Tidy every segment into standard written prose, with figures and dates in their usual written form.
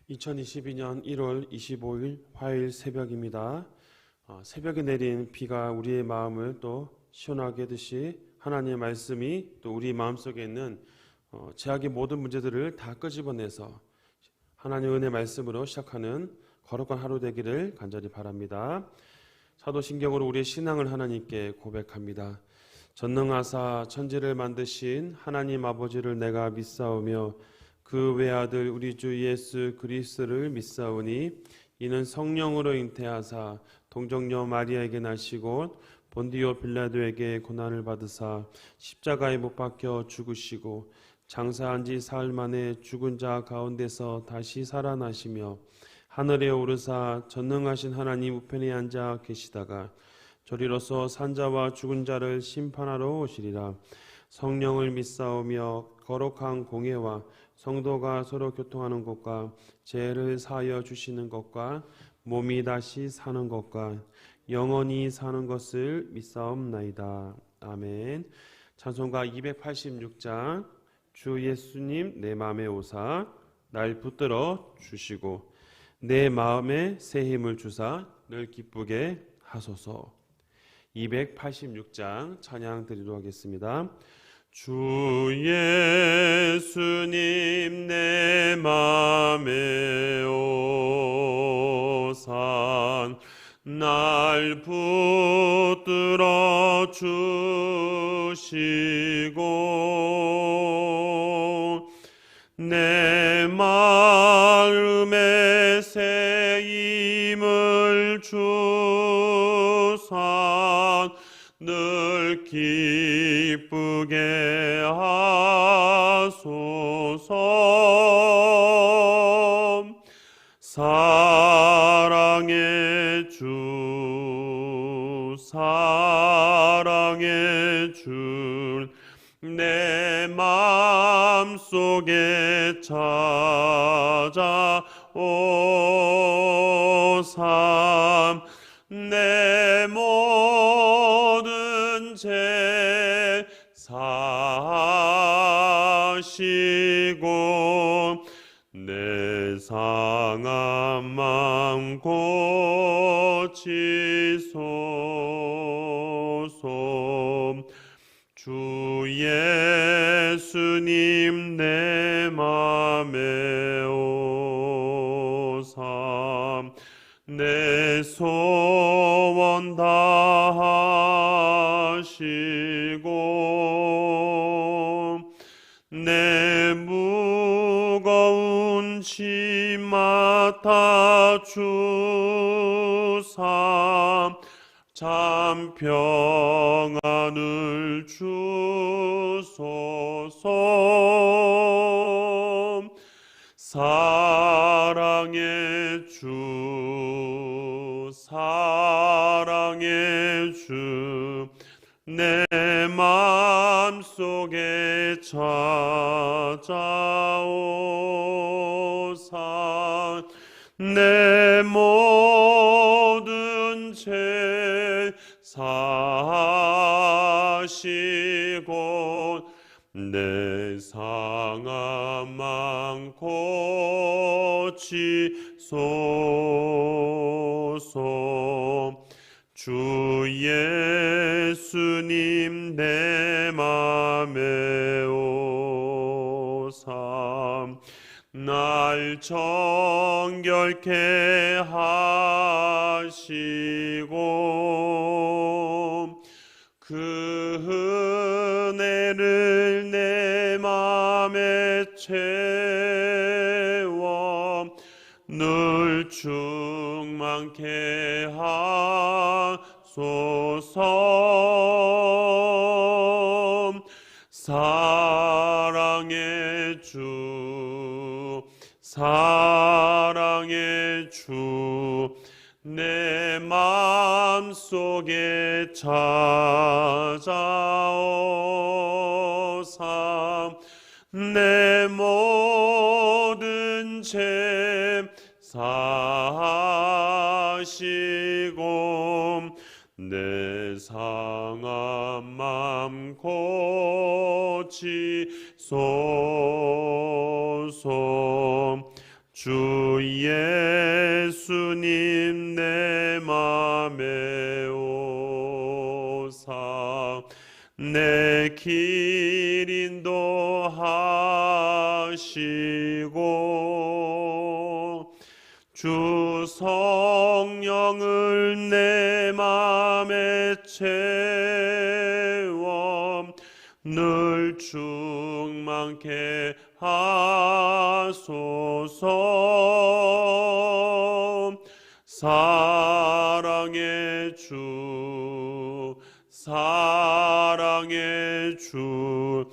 2022년 1월 25일 화요일 새벽입니다. 새벽에 내린 비가 우리의 마음을 또 시원하게 하듯이 하나님의 말씀이 또 우리 마음속에 있는 죄악의 모든 문제들을 다 끄집어내서 하나님의 은혜 말씀으로 시작하는 거룩한 하루 되기를 간절히 바랍니다. 사도신경으로 우리의 신앙을 하나님께 고백합니다. 전능하사 천지를 만드신 하나님 아버지를 내가 믿사오며 그 외아들 우리 주 예수 그리스도를 믿사오니 이는 성령으로 잉태하사 동정녀 마리아에게 나시고 본디오 빌라도에게 고난을 받으사 십자가에 못 박혀 죽으시고 장사한 지 사흘 만에 죽은 자 가운데서 다시 살아나시며 하늘에 오르사 전능하신 하나님 우편에 앉아 계시다가 저리로서 산자와 죽은 자를 심판하러 오시리라. 성령을 믿사오며 거룩한 공예와 성도가 서로 교통하는 것과 죄를 사하여 주시는 것과 몸이 다시 사는 것과 영원히 사는 것을 믿사옵나이다. 아멘. 찬송가 286장 주 예수님 내 마음에 오사 날 붙들어 주시고 내 마음에 새 힘을 주사 늘 기쁘게 하소서. 286장 찬양 드리도록 하겠습니다. 주 예수님 내 맘에 오사 날 붙들어 주시고 내 마음에 새 힘을 주사 늘 기쁘게 하소서. 사랑의 주 내 맘속에 찾아오사 내 모든 죄 사시고 내 상한 마음 고치소서. 주 예수님 내 맘에 오사 내 소원 다하시고 내 무거운 짐 맡아 주사 참 평안을 주소서. 사랑의 주 내 맘속에 찾아오사 내 모든 죄 사시고 내 상한 맘 고치소서. 주 예수님 내 맘에 오사 날 정결케 하시고 그 은혜를 내 맘에 채워 늘 충만케 하소서. 사랑의 주 내 맘속에 찾아오사 내 모든 죄 사시고 내 상한 맘 고치소서. 주 예수님 내 맘에 오사 내 길 인도하시고 주 성령을 내 맘에 채워 늘 충만케 하소서. 사랑의 주 사랑의 주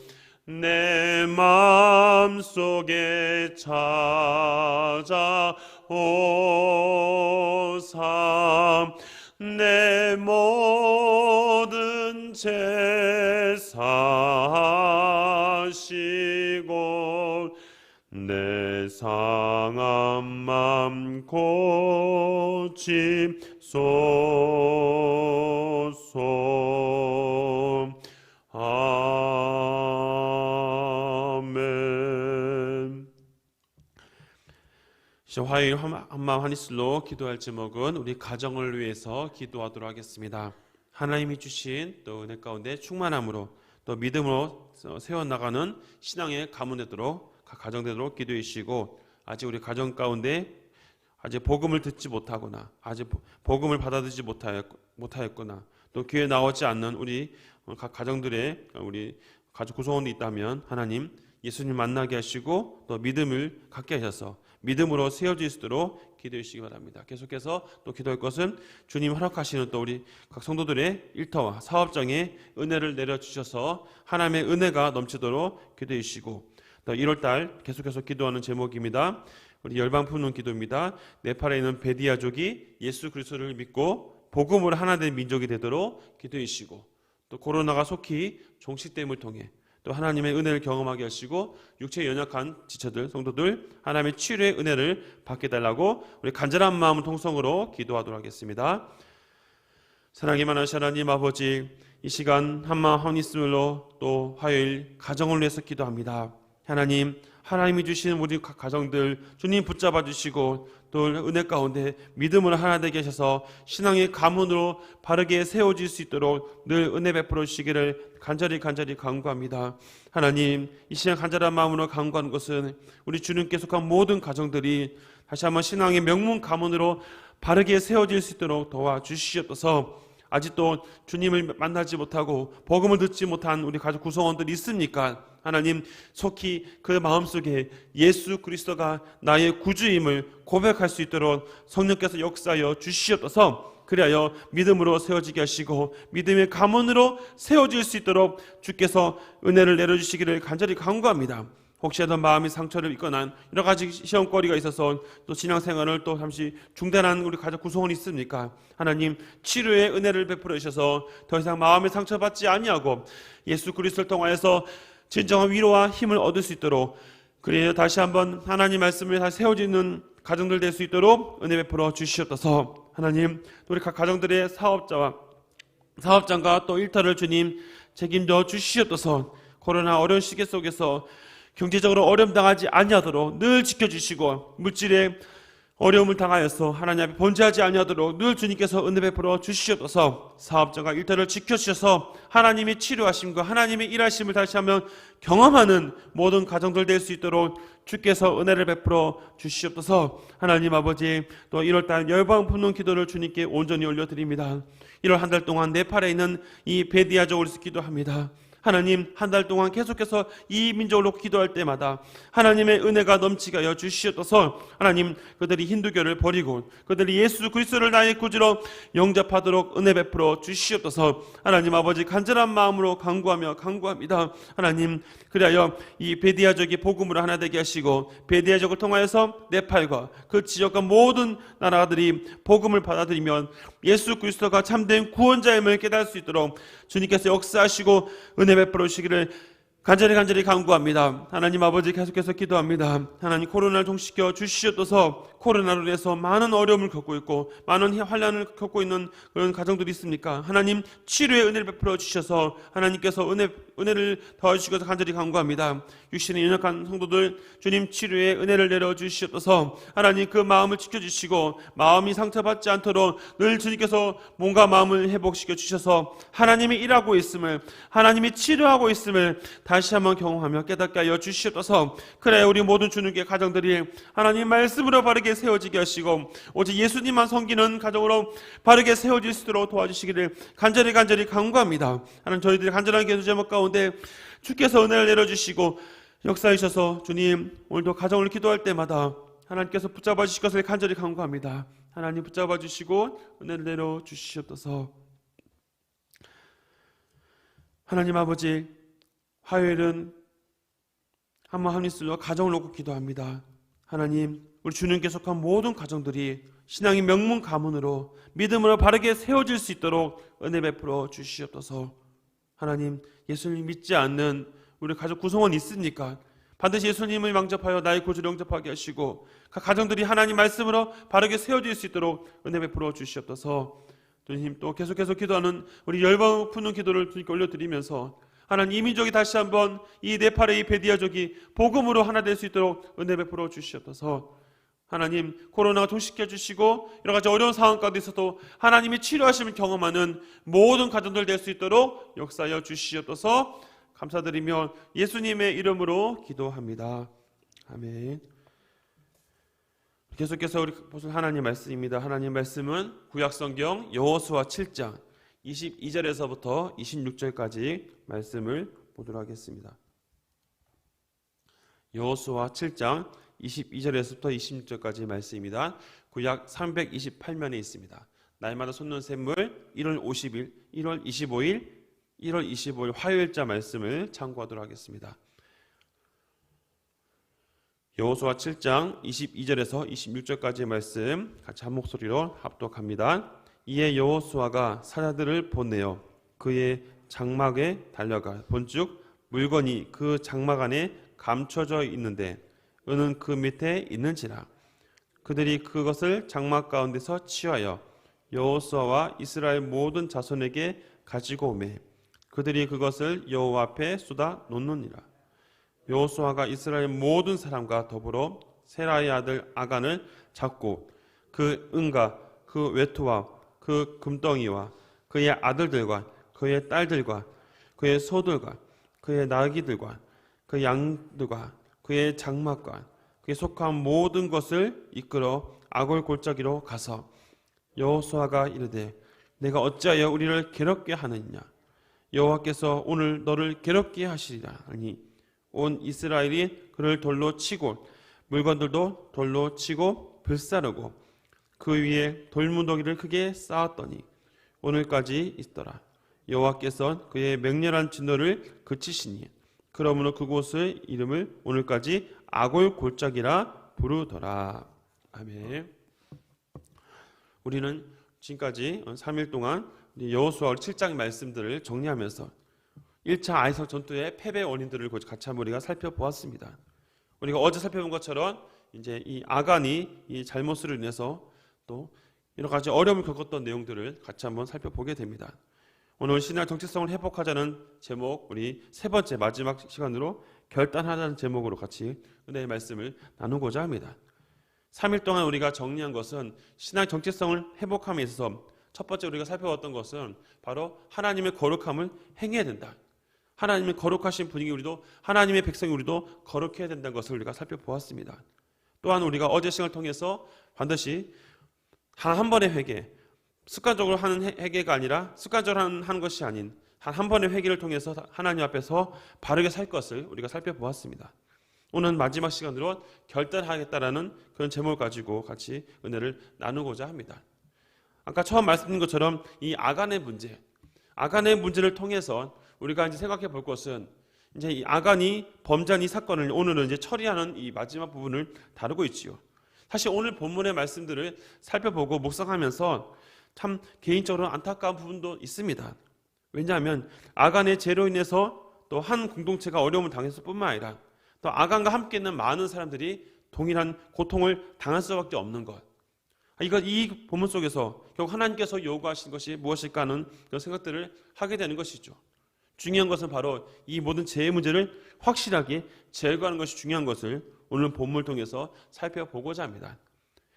내 마음속에 찾아오사 내 모든 죄 사하시고 내 상한 맘 고치소서. 아멘. 화요일 한마음 한입술로 기도할 제목은 우리 가정을 위해서 기도하도록 하겠습니다. 하나님이 주신 또 은혜 가운데 충만함으로 또 믿음으로 세워나가는 신앙의 가문 되도록 가정되도록 기도해 주시고, 아직 우리 가정 가운데 아직 복음을 듣지 못하거나 아직 복음을 받아들이지 못하였거나 또 교회에 나오지 않는 우리 각 가정들의 우리 가족 구성원이 있다면 하나님 예수님 만나게 하시고 또 믿음을 갖게 하셔서 믿음으로 세워질 수 있도록 기도해 주시기 바랍니다. 계속해서 또 기도할 것은 주님 허락하시는 또 우리 각 성도들의 일터와 사업장에 은혜를 내려주셔서 하나님의 은혜가 넘치도록 기도해 주시고, 또 1월달 계속해서 기도하는 제목입니다. 우리 열방 푸는 기도입니다. 네팔에 있는 베디아족이 예수 그리스도를 믿고 복음으로 하나 된 민족이 되도록 기도해 주시고, 또 코로나가 속히 종식됨을 통해 또 하나님의 은혜를 경험하게 하시고 육체에 연약한 지체들, 성도들 하나님의 치료의 은혜를 받게 달라고 우리 간절한 마음 통성으로 기도하도록 하겠습니다. 사랑이 많으신 하나님 아버지, 이 시간 한마음 한입술로 또 화요일 가정을 위해서 기도합니다. 하나님, 하나님이 주신 우리 가정들 주님 붙잡아 주시고 또 은혜 가운데 믿음으로 하나 되게 하셔서 신앙의 가문으로 바르게 세워질 수 있도록 늘 은혜 베풀어 주시기를 간절히 간구합니다. 하나님, 이 시간 간절한 마음으로 간구하는 것은 우리 주님께 속한 모든 가정들이 다시 한번 신앙의 명문 가문으로 바르게 세워질 수 있도록 도와주시옵소서. 아직도 주님을 만나지 못하고 복음을 듣지 못한 우리 가족 구성원들이 있습니까? 하나님, 속히 그 마음속에 예수 그리스도가 나의 구주임을 고백할 수 있도록 성령께서 역사하여 주시옵소서. 그리하여 믿음으로 세워지게 하시고 믿음의 가문으로 세워질 수 있도록 주께서 은혜를 내려주시기를 간절히 간구합니다. 혹시라도 마음이 상처를 입거나 여러 가지 시험거리가 있어서 또 신앙생활을 또 잠시 중단한 우리 가족 구성원이 있습니까? 하나님, 치료의 은혜를 베풀어 주셔서 더 이상 마음의 상처받지 아니하고 예수 그리스도를 통하여서 진정한 위로와 힘을 얻을 수 있도록, 그래야 다시 한번 하나님 말씀을 다시 세워지는 가정들 될 수 있도록 은혜 베풀어 주시옵소서. 하나님, 우리 각 가정들의 사업장과 또 일터를 주님 책임져 주시옵소서. 코로나 어려운 시기 속에서 경제적으로 어려움 당하지 아니하도록 늘 지켜주시고, 물질의 어려움을 당하여서 하나님 앞에 번제하지 아니하도록 늘 주님께서 은혜 베풀어 주시옵소서. 사업장과 일터를 지켜주셔서 하나님의 치료하심과 하나님의 일하심을 다시 한번 경험하는 모든 가정들 될 수 있도록 주께서 은혜를 베풀어 주시옵소서. 하나님 아버지, 또 1월달 열방 푸는 기도를 주님께 온전히 올려드립니다. 1월 한 달 동안 네팔에 있는 이 베디아족을 위해서 기도합니다. 하나님, 한 달 동안 계속해서 이 민족으로 기도할 때마다 하나님의 은혜가 넘치게 하여 주시옵소서. 하나님, 그들이 힌두교를 버리고 그들이 예수 그리스도를 나의 구주로 영접하도록 은혜 베풀어 주시옵소서. 하나님 아버지, 간절한 마음으로 간구합니다. 하나님, 그리하여 이 베디아족이 복음으로 하나 되게 하시고 베디아족을 통하여서 네팔과 그 지역과 모든 나라들이 복음을 받아들이면 예수 그리스도가 참된 구원자임을 깨달을 수 있도록 주님께서 역사하시고 은혜 베풀어 주시기를 간절히 간구합니다. 하나님 아버지, 계속해서 기도합니다. 하나님, 코로나를 종식시켜 주시옵소서. 코로나로 인해서 많은 어려움을 겪고 있고 많은 환난을 겪고 있는 그런 가정들이 있습니까? 하나님, 치료의 은혜를 베풀어 주셔서 하나님께서 은혜 은혜를 더해주시고서 간절히 간구합니다. 육신의 연약한 성도들 주님 치료에 은혜를 내려주시옵소서. 하나님 그 마음을 지켜주시고 마음이 상처받지 않도록 늘 주님께서 몸과 마음을 회복시켜 주셔서 하나님이 일하고 있음을, 하나님이 치료하고 있음을 다시 한번 경험하며 깨닫게 하여 주시옵소서. 그래 우리 모든 주님께 가정들이 하나님 말씀으로 바르게 세워지게 하시고 오직 예수님만 섬기는 가정으로 바르게 세워질 수 있도록 도와주시기를 간절히 간구합니다. 하나님 저희들이 간절한 기도 제목 가운데 주께서 은혜를 내려주시고 역사해 주셔서 주님 오늘도 가정을 기도할 때마다 하나님께서 붙잡아 주실 것을 간절히 간구합니다. 하나님 붙잡아 주시고 은혜를 내려주시옵소서. 하나님 아버지, 화요일은 한번 한입술로 가정을 놓고 기도합니다. 하나님 우리 주님께 속한 모든 가정들이 신앙의 명문 가문으로 믿음으로 바르게 세워질 수 있도록 은혜 베풀어 주시옵소서. 하나님 예수님 믿지 않는 우리 가족 구성원이 있습니까? 반드시 예수님을 영접하여 나의 구주를 영접하게 하시고 각 가정들이 하나님 말씀으로 바르게 세워질 수 있도록 은혜 베풀어 주시옵소서. 주님 또 계속해서 기도하는 우리 열방 푸는 기도를 주님께 올려드리면서 하나님 이 민족이 다시 한번 이 네팔의 이 베디아족이 복음으로 하나 될 수 있도록 은혜 베풀어 주시옵소서. 하나님 코로나가 종식해 주시고 여러 가지 어려운 상황 가운데 있어도 하나님이 치료하심을 경험하는 모든 가정들 될 수 있도록 역사하여 주시옵소서. 감사드리며 예수님의 이름으로 기도합니다. 아멘. 계속해서 우리 보실 하나님 말씀입니다. 하나님 말씀은 구약성경 여호수아 7장 22절에서부터 26절까지 말씀을 보도록 하겠습니다. 여호수아 7장 22절에서부터 26절까지 말씀입니다. 구약 328면에 있습니다. 날마다 솟는 샘물 1월 50일, 1월 25일, 1월 25일 화요일자 말씀을 참고하도록 하겠습니다. 여호수아 7장 22절에서 26절까지의 말씀 같이 한 목소리로 합독합니다. 이에 여호수아가 사자들을 보내어 그의 장막에 달려가 본즉 물건이 그 장막 안에 감춰져 있는데 은은 그 밑에 있는지라. 그들이 그것을 장막 가운데서 취하여 여호수아와 이스라엘 모든 자손에게 가지고 오매 그들이 그것을 여호와 앞에 쏟아 놓느니라. 여호수아가 이스라엘 모든 사람과 더불어 세라의 아들 아간을 잡고 그 은과 그 외투와 그 금덩이와 그의 아들들과 그의 딸들과 그의 소들과 그의 나귀들과 그 양들과 그의 장막과 그에 속한 모든 것을 이끌어 아골 골짜기로 가서 여호수아가 이르되 내가 어찌하여 우리를 괴롭게 하느냐. 여호와께서 오늘 너를 괴롭게 하시리라 하니 온 이스라엘이 그를 돌로 치고 물건들도 돌로 치고 불사르고 그 위에 돌무더기를 크게 쌓았더니 오늘까지 있더라. 여호와께서 그의 맹렬한 진노를 그치시니 그러므로 그곳의 이름을 오늘까지 아골 골짜기라 부르더라. 아멘. 우리는 지금까지 3일 동안 여호수아 7장 말씀들을 정리하면서 1차 아이성 전투의 패배 원인들을 같이 한번 우리가 살펴보았습니다. 우리가 어제 살펴본 것처럼 이제 이 아간이 이 잘못으로 인해서 또 여러 가지 어려움을 겪었던 내용들을 같이 한번 살펴보게 됩니다. 오늘 신앙 정체성을 회복하자는 제목, 우리 세 번째 마지막 시간으로 결단하자는 제목으로 같이 은혜의 말씀을 나누고자 합니다. 3일 동안 우리가 정리한 것은 신앙 정체성을 회복함에 있어서 첫 번째 우리가 살펴봤던 것은 바로 하나님의 거룩함을 행해야 된다. 하나님의 거룩하신 분위기 우리도 하나님의 백성이 우리도 거룩해야 된다는 것을 우리가 살펴보았습니다. 또한 우리가 어제 시간을 통해서 반드시 한 번의 회개, 습관적으로 하는 회개가 아니라 습관적으로 하는 것이 아닌 한 번의 회개를 통해서 하나님 앞에서 바르게 살 것을 우리가 살펴보았습니다. 오늘 마지막 시간으로 결단하겠다라는 그런 제목을 가지고 같이 은혜를 나누고자 합니다. 아까 처음 말씀드린 것처럼 이 아간의 문제를 통해서 우리가 이제 생각해 볼 것은 이제 이 아간이 범죄한 이 사건을 오늘은 이제 처리하는 이 마지막 부분을 다루고 있지요. 사실 오늘 본문의 말씀들을 살펴보고 묵상하면서 참 개인적으로 안타까운 부분도 있습니다. 왜냐하면 아간의 죄로 인해서 또 한 공동체가 어려움을 당했을 뿐만 아니라 또 아간과 함께 있는 많은 사람들이 동일한 고통을 당할 수밖에 없는 것. 이 본문 속에서 결국 하나님께서 요구하신 것이 무엇일까 하는 그런 생각들을 하게 되는 것이죠. 중요한 것은 바로 이 모든 죄의 문제를 확실하게 제거하는 것이 중요한 것을 오늘 본문을 통해서 살펴보고자 합니다.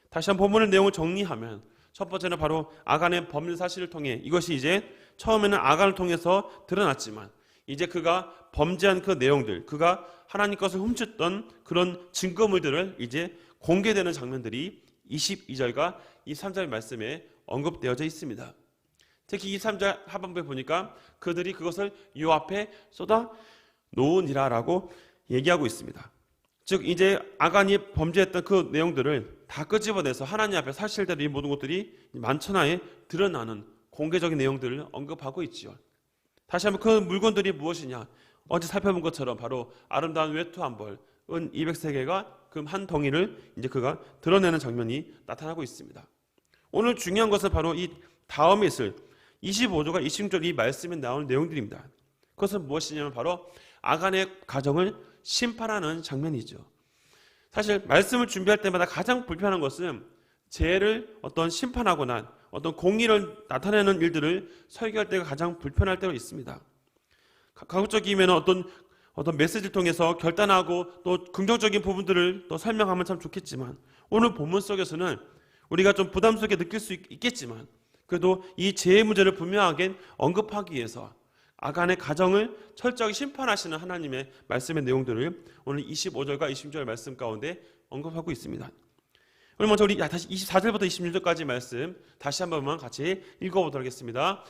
다시 한번 본문의 내용을 정리하면 첫 번째는 바로 아간의 범죄 사실을 통해 이것이 이제 처음에는 아간을 통해서 드러났지만 이제 그가 범죄한 그 내용들, 그가 하나님 것을 훔쳤던 그런 증거물들을 이제 공개되는 장면들이 22절과 23절 말씀에 언급되어져 있습니다. 특히 23절 하반부에 보니까 그들이 그것을 요 앞에 쏟아 놓으니라라고 얘기하고 있습니다. 즉 이제 아간이 범죄했던 그 내용들을 다 끄집어내서 하나님 앞에 사실대로 이 모든 것들이 만천하에 드러나는 공개적인 내용들을 언급하고 있지요. 다시 한번 그 물건들이 무엇이냐? 어제 살펴본 것처럼 바로 아름다운 외투 한 벌, 은 200세겔과 금 한 덩이를 이제 그가 드러내는 장면이 나타나고 있습니다. 오늘 중요한 것은 바로 이 다음에 있을 25절과 26절 이 말씀에 나오는 내용들입니다. 그것은 무엇이냐면 바로 아간의 가정을 심판하는 장면이죠. 사실 말씀을 준비할 때마다 가장 불편한 것은 죄를 어떤 심판하거나 어떤 공의를 나타내는 일들을 설교할 때가 가장 불편할 때가 있습니다. 가급적이면 어떤 메시지를 통해서 결단하고 또 긍정적인 부분들을 또 설명하면 참 좋겠지만 오늘 본문 속에서는 우리가 좀 부담스럽게 느낄 수 있겠지만 그래도 이 죄의 문제를 분명하게 언급하기 위해서 아간의 가정을 철저하게 심판하시는 하나님의 말씀의 내용들을 오늘 25절과 26절 말씀 가운데 언급하고 있습니다. 오늘 먼저 우리 다시 24절부터 26절까지 말씀 다시 한 번만 같이 읽어보도록 하겠습니다.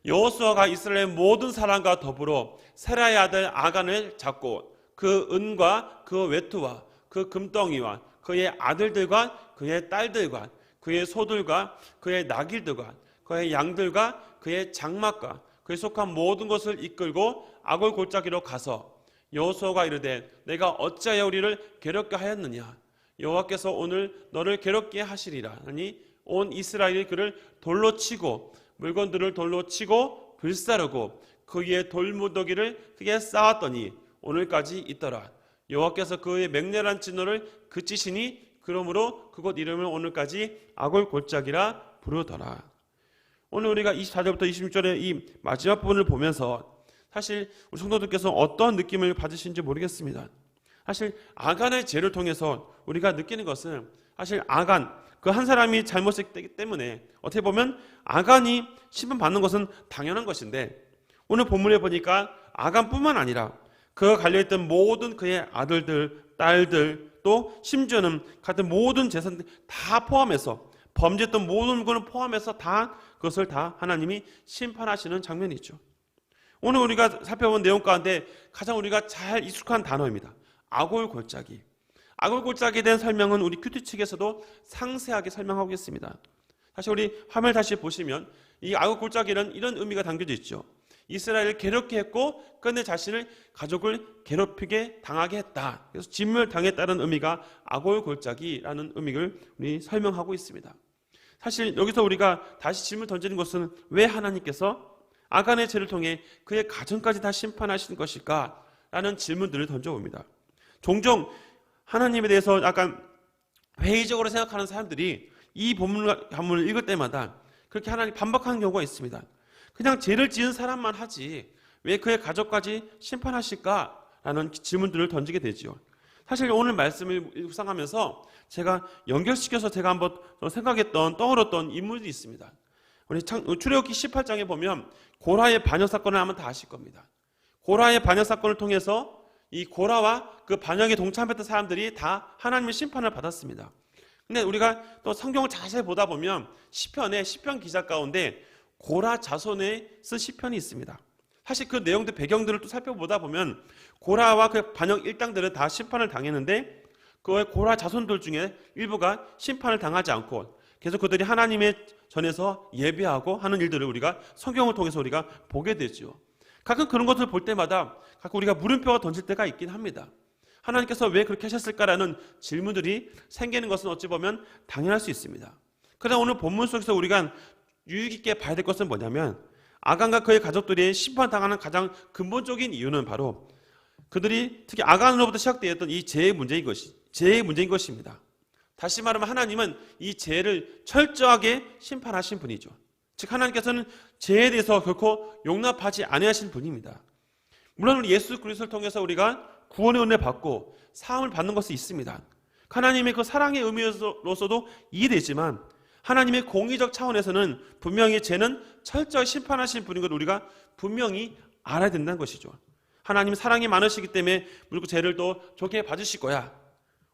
여호수아가 이스라엘 모든 사람과 더불어 세라의 아들 아간을 잡고 그 은과 그 외투와 그 금덩이와 그의 아들들과 그의 딸들과 그의 소들과 그의 나귀들과 그의 양들과 그의 장막과 그에 속한 모든 것을 이끌고 아골 골짜기로 가서 여호수아가 이르되 내가 어찌하여 우리를 괴롭게 하였느냐 여호와께서 오늘 너를 괴롭게 하시리라 하니 온 이스라엘이 그를 돌로 치고 물건들을 돌로 치고 불사르고 그 위에 돌무더기를 크게 쌓았더니 오늘까지 있더라. 여호와께서 그의 맹렬한 진노를 그치시니 그러므로 그곳 이름을 오늘까지 아골 골짜기라 부르더라. 오늘 우리가 24절부터 26절의 이 마지막 부분을 보면서 사실 우리 성도들께서 어떤 느낌을 받으신지 모르겠습니다. 사실 아간의 죄를 통해서 우리가 느끼는 것은 사실 아간 그 한 사람이 잘못했기 때문에 어떻게 보면 아간이 심판받는 것은 당연한 것인데 오늘 본문에 보니까 아간뿐만 아니라 그가 갈려있던 모든 그의 아들들, 딸들 또 심지어는 같은 모든 재산들 다 포함해서 범죄했던 모든 것을 포함해서 다 그것을 다 하나님이 심판하시는 장면이죠. 오늘 우리가 살펴본 내용 가운데 가장 우리가 잘 익숙한 단어입니다. 아골 골짜기. 아골 골짜기에 대한 설명은 우리 큐티 측에서도 상세하게 설명하고 있습니다. 사실 우리 화면을 다시 보시면 이 아골 골짜기는 이런 의미가 담겨져 있죠. 이스라엘을 괴롭게 했고 끝내 자신을 가족을 괴롭히게 당하게 했다. 그래서 진멸당했다는 의미가 아골 골짜기라는 의미를 우리 설명하고 있습니다. 사실 여기서 우리가 다시 질문 던지는 것은 왜 하나님께서 아간의 죄를 통해 그의 가정까지 다 심판하시는 것일까? 라는 질문들을 던져봅니다. 종종 하나님에 대해서 약간 회의적으로 생각하는 사람들이 이 본문을 읽을 때마다 그렇게 하나님 반박하는 경우가 있습니다. 그냥 죄를 지은 사람만 하지 왜 그의 가족까지 심판하실까? 라는 질문들을 던지게 되죠. 사실 오늘 말씀을 묵상하면서 제가 연결시켜서 제가 한번 떠올렸던 인물이 있습니다. 우리 출애굽기 18장에 보면 고라의 반역 사건을 하면 다 아실 겁니다. 고라의 반역 사건을 통해서 이 고라와 그 반역에 동참했던 사람들이 다 하나님의 심판을 받았습니다. 근데 우리가 또 성경을 자세히 보다 보면 시편 기사 가운데 고라 자손에 쓴 시편이 있습니다. 사실 그 내용들 배경들을 또 살펴보다 보면 고라와 그 반역 일당들은 다 심판을 당했는데 그 고라 자손들 중에 일부가 심판을 당하지 않고 계속 그들이 하나님의 전에서 예배하고 하는 일들을 우리가 성경을 통해서 우리가 보게 되죠. 가끔 그런 것을 볼 때마다 가끔 우리가 물음표가 던질 때가 있긴 합니다. 하나님께서 왜 그렇게 하셨을까라는 질문들이 생기는 것은 어찌 보면 당연할 수 있습니다. 그러나 오늘 본문 속에서 우리가 유익 있게 봐야 될 것은 뭐냐면 아간과 그의 가족들이 심판당하는 가장 근본적인 이유는 바로 그들이 특히 아간으로부터 시작되었던 이 죄의 문제인 것입니다. 다시 말하면 하나님은 이 죄를 철저하게 심판하신 분이죠. 즉 하나님께서는 죄에 대해서 결코 용납하지 아니하신 분입니다. 물론 우리 예수 그리스도를 통해서 우리가 구원의 은혜 받고 사함을 받는 것이 있습니다. 하나님의 그 사랑의 의미로서도 이해되지만 하나님의 공의적 차원에서는 분명히 죄는 철저히 심판하신 분인 걸 우리가 분명히 알아야 된다는 것이죠. 하나님 사랑이 많으시기 때문에 우리 죄를 또 좋게 봐주실 거야.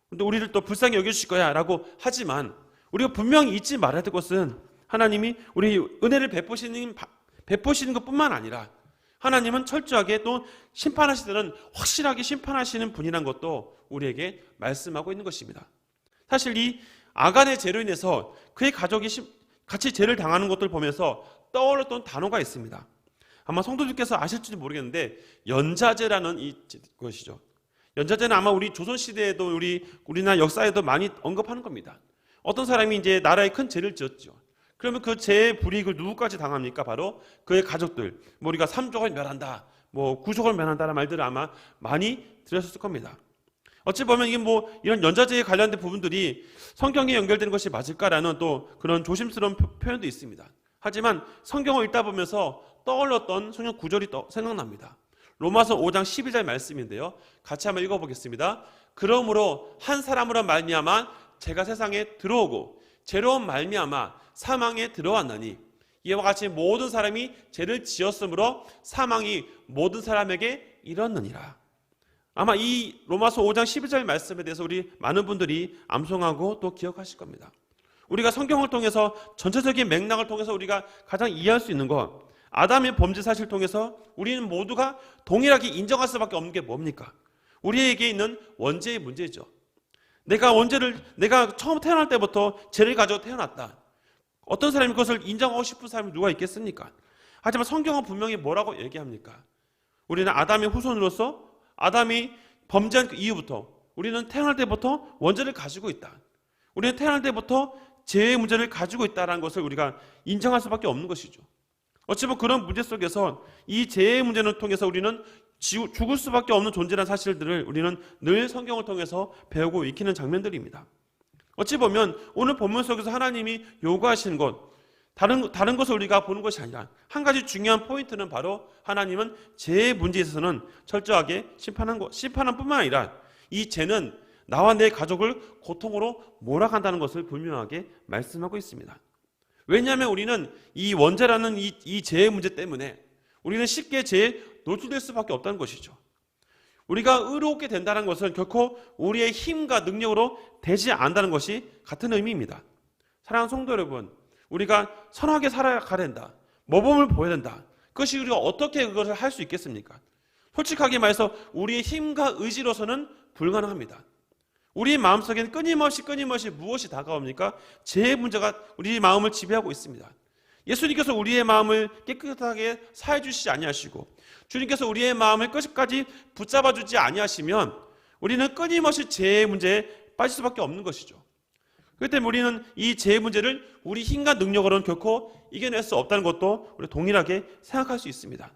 근데 우리를 또 불쌍히 여겨주실 거야 라고 하지만 우리가 분명히 잊지 말아야 될 것은 하나님이 우리 은혜를 베푸시는 것뿐만 아니라 하나님은 철저하게 또 심판하실 때는 확실하게 심판하시는 분이라는 것도 우리에게 말씀하고 있는 것입니다. 사실 이 아간의 죄로 인해서 그의 가족이 같이 죄를 당하는 것들을 보면서 떠올랐던 단어가 있습니다. 아마 성도들께서 아실지 모르겠는데 연자제라는 것이죠. 연자제는 아마 우리 조선시대에도 우리나라 역사에도 많이 언급하는 겁니다. 어떤 사람이 이제 나라에 큰 죄를 지었죠. 그러면 그 죄의 불이익을 누구까지 당합니까? 바로 그의 가족들. 우리가 3족을 멸한다, 9족을 멸한다는 말들을 아마 많이 들으셨을 겁니다. 어찌 보면 이게 이런 연자제에 관련된 부분들이 성경에 연결되는 것이 맞을까라는 또 그런 조심스러운 표현도 있습니다. 하지만 성경을 읽다 보면서 떠올랐던 성경 구절이 생각납니다. 로마서 5장 12절 말씀인데요. 같이 한번 읽어보겠습니다. 그러므로 한 사람으로 말미암아 죄가 세상에 들어오고 죄로 말미암아 사망에 들어왔나니 이와 같이 모든 사람이 죄를 지었으므로 사망이 모든 사람에게 이르렀느니라. 아마 이 로마서 5장 12절 말씀에 대해서 우리 많은 분들이 암송하고 또 기억하실 겁니다. 우리가 성경을 통해서 전체적인 맥락을 통해서 우리가 가장 이해할 수 있는 것, 아담의 범죄 사실을 통해서 우리는 모두가 동일하게 인정할 수밖에 없는 게 뭡니까? 우리에게 있는 원죄의 문제죠. 내가 처음 태어날 때부터 죄를 가지고 태어났다. 어떤 사람이 그것을 인정하고 싶은 사람이 누가 있겠습니까? 하지만 성경은 분명히 뭐라고 얘기합니까? 우리는 아담의 후손으로서 아담이 범죄한 그 이후부터 우리는 태어날 때부터 원죄를 가지고 있다. 우리는 태어날 때부터 죄의 문제를 가지고 있다는 것을 우리가 인정할 수밖에 없는 것이죠. 어찌 보면 그런 문제 속에서 이 죄의 문제를 통해서 우리는 죽을 수밖에 없는 존재라는 사실들을 우리는 늘 성경을 통해서 배우고 익히는 장면들입니다. 어찌 보면 오늘 본문 속에서 하나님이 요구하시는 것, 다른 것을 우리가 보는 것이 아니라 한 가지 중요한 포인트는 바로 하나님은 죄의 문제에 있어서는 철저하게 심판한 뿐만 아니라 이 죄는 나와 내 가족을 고통으로 몰아간다는 것을 분명하게 말씀하고 있습니다. 왜냐하면 우리는 이 원죄라는 이 죄의 문제 때문에 우리는 쉽게 죄에 노출될 수밖에 없다는 것이죠. 우리가 의롭게 된다는 것은 결코 우리의 힘과 능력으로 되지 않는다는 것이 같은 의미입니다. 사랑하는 성도 여러분, 우리가 선하게 살아가야 된다, 모범을 보여야 된다. 그것이 우리가 어떻게 그것을 할 수 있겠습니까? 솔직하게 말해서 우리의 힘과 의지로서는 불가능합니다. 우리 마음속에는 끊임없이 무엇이 다가옵니까? 죄의 문제가 우리 마음을 지배하고 있습니다. 예수님께서 우리의 마음을 깨끗하게 사해 주시지 아니하시고 주님께서 우리의 마음을 끝까지 붙잡아 주지 아니하시면 우리는 끊임없이 죄의 문제에 빠질 수밖에 없는 것이죠. 그렇기 때문에 우리는 이 죄의 문제를 우리 힘과 능력으로는 결코 이겨낼 수 없다는 것도 우리 동일하게 생각할 수 있습니다.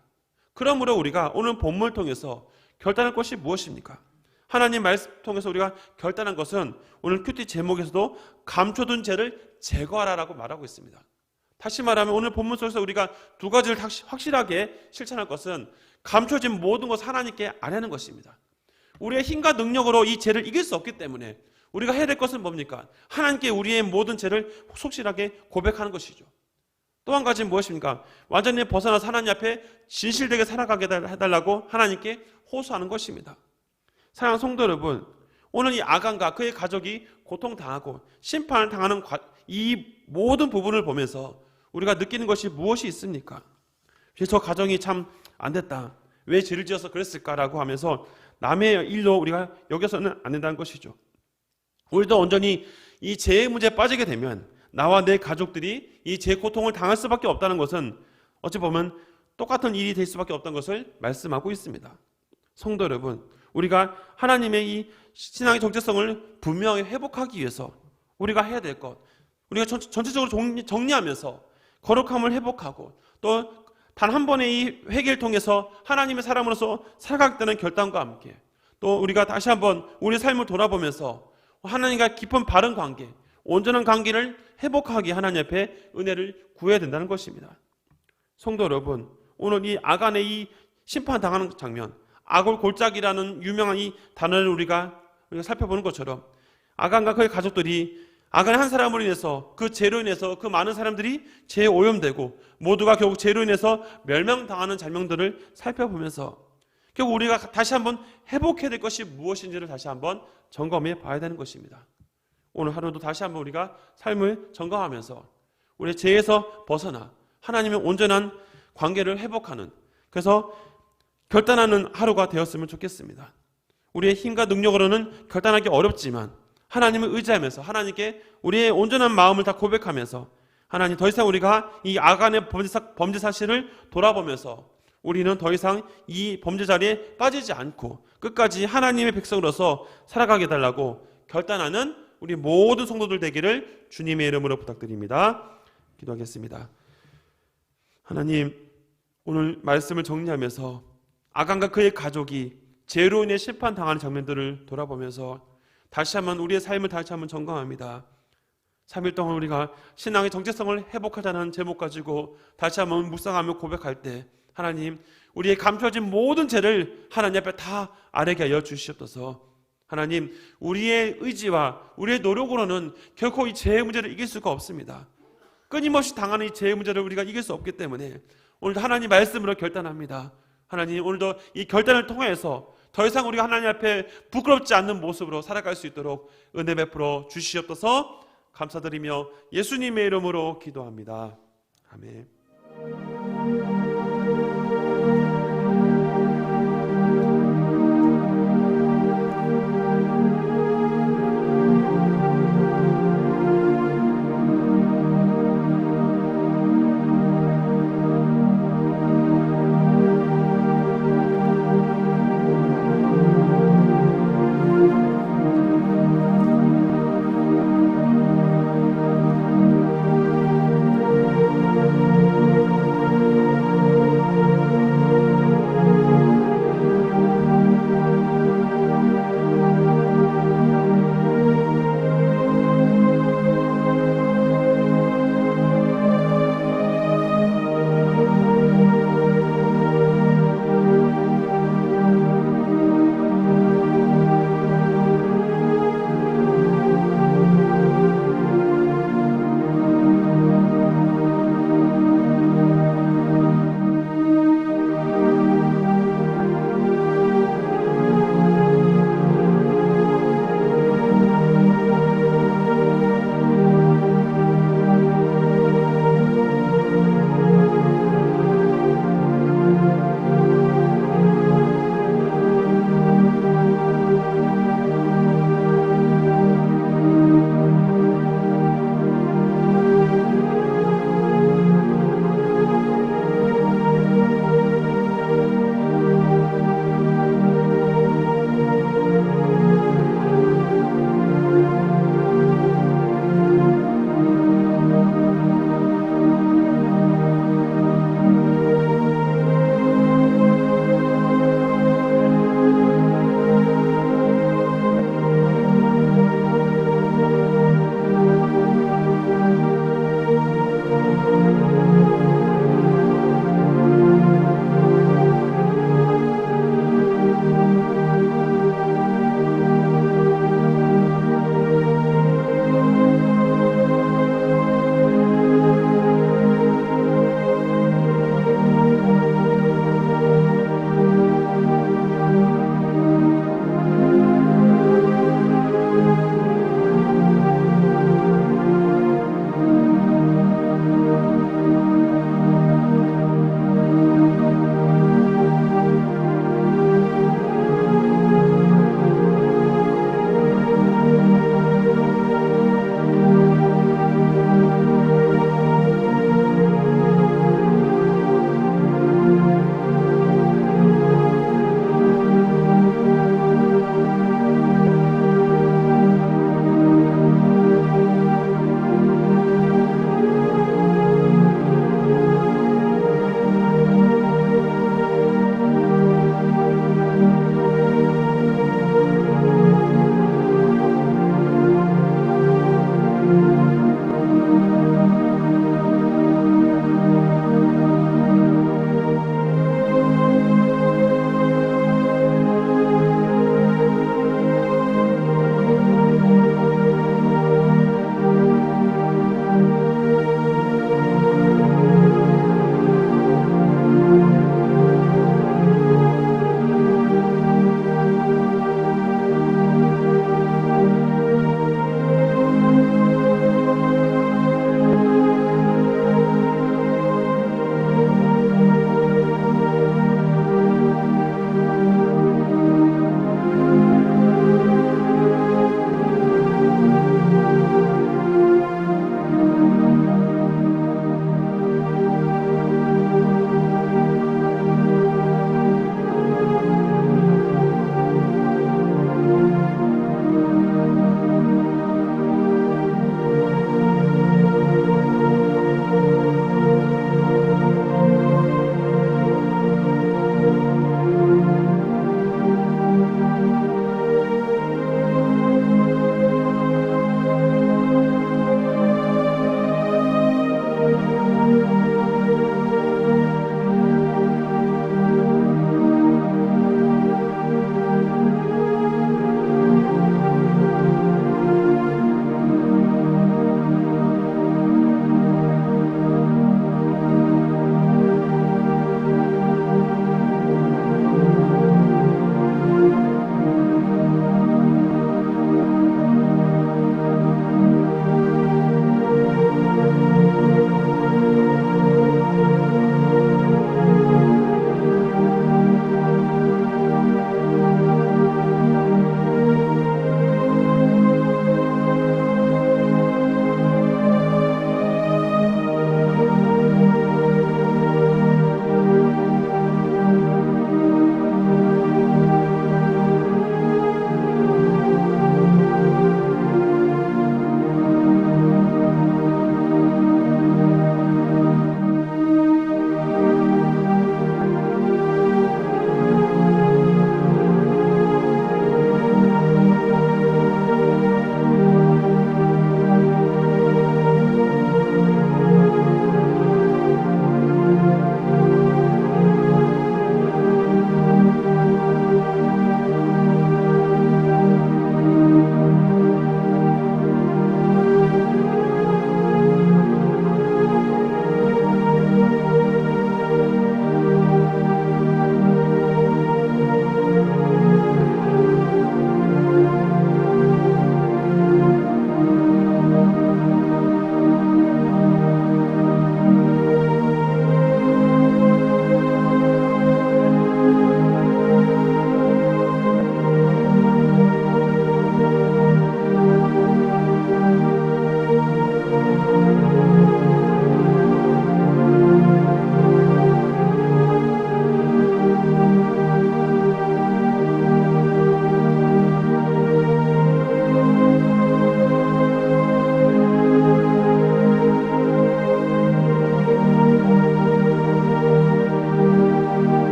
그러므로 우리가 오늘 본문을 통해서 결단할 것이 무엇입니까? 하나님 말씀 통해서 우리가 결단한 것은 오늘 큐티 제목에서도 감춰둔 죄를 제거하라라고 말하고 있습니다. 다시 말하면 오늘 본문 속에서 우리가 두 가지를 확실하게 실천할 것은 감춰진 모든 것을 하나님께 아뢰는 것입니다. 우리의 힘과 능력으로 이 죄를 이길 수 없기 때문에 우리가 해야 될 것은 뭡니까? 하나님께 우리의 모든 죄를 속실하게 고백하는 것이죠. 또 한 가지는 무엇입니까? 완전히 벗어나서 하나님 앞에 진실되게 살아가게 해달라고 하나님께 호소하는 것입니다. 사랑하는 성도 여러분, 오늘 이 아간과 그의 가족이 고통당하고 심판을 당하는 이 모든 부분을 보면서 우리가 느끼는 것이 무엇이 있습니까? 저 가정이 참 안 됐다, 왜 죄를 지어서 그랬을까라고 하면서 남의 일로 우리가 여겨서는 안 된다는 것이죠. 우리도 온전히 이 죄의 문제에 빠지게 되면 나와 내 가족들이 이 죄 고통을 당할 수밖에 없다는 것은 어찌 보면 똑같은 일이 될 수밖에 없다는 것을 말씀하고 있습니다. 성도 여러분, 우리가 하나님의 이 신앙의 정체성을 분명히 회복하기 위해서 우리가 해야 될 것, 우리가 전체적으로 정리하면서 거룩함을 회복하고 또 단 한 번의 이 회개를 통해서 하나님의 사람으로서 살아가겠다는 결단과 함께 또 우리가 다시 한번 우리 삶을 돌아보면서 하나님과 깊은 바른 관계, 온전한 관계를 회복하기 하나님 앞에 은혜를 구해야 된다는 것입니다. 성도 여러분, 오늘 이 아간의 이 심판당하는 장면, 아골 골짜기라는 유명한 이 단어를 우리가 살펴보는 것처럼 아간과 그의 가족들이 아간의 한 사람으로 인해서 그 죄로 인해서 그 많은 사람들이 죄에 오염되고 모두가 결국 죄로 인해서 멸망당하는 장면들을 살펴보면서 결국 우리가 다시 한번 회복해야 될 것이 무엇인지를 다시 한번 점검해 봐야 되는 것입니다. 오늘 하루도 다시 한번 우리가 삶을 점검하면서 우리의 죄에서 벗어나 하나님의 온전한 관계를 회복하는, 그래서 결단하는 하루가 되었으면 좋겠습니다. 우리의 힘과 능력으로는 결단하기 어렵지만 하나님을 의지하면서 하나님께 우리의 온전한 마음을 다 고백하면서 하나님, 더 이상 우리가 이 아간의 범죄 사실을 돌아보면서 우리는 더 이상 이 범죄 자리에 빠지지 않고 끝까지 하나님의 백성으로서 살아가게 해달라고 결단하는 우리 모든 성도들 되기를 주님의 이름으로 부탁드립니다. 기도하겠습니다. 하나님, 오늘 말씀을 정리하면서 아간과 그의 가족이 죄로 인해 심판당하는 장면들을 돌아보면서 다시 한번 우리의 삶을 다시 한번 점검합니다. 3일 동안 우리가 신앙의 정체성을 회복하자는 제목 가지고 다시 한번 묵상하며 고백할 때 하나님, 우리의 감춰진 모든 죄를 하나님 앞에 다 아뢰게 하여 주시옵소서. 하나님, 우리의 의지와 우리의 노력으로는 결코 이 죄의 문제를 이길 수가 없습니다. 끊임없이 당하는 이 죄의 문제를 우리가 이길 수 없기 때문에 오늘도 하나님 말씀으로 결단합니다. 하나님, 오늘도 이 결단을 통해서 더 이상 우리가 하나님 앞에 부끄럽지 않는 모습으로 살아갈 수 있도록 은혜 베풀어 주시옵소서. 감사드리며 예수님의 이름으로 기도합니다. 아멘.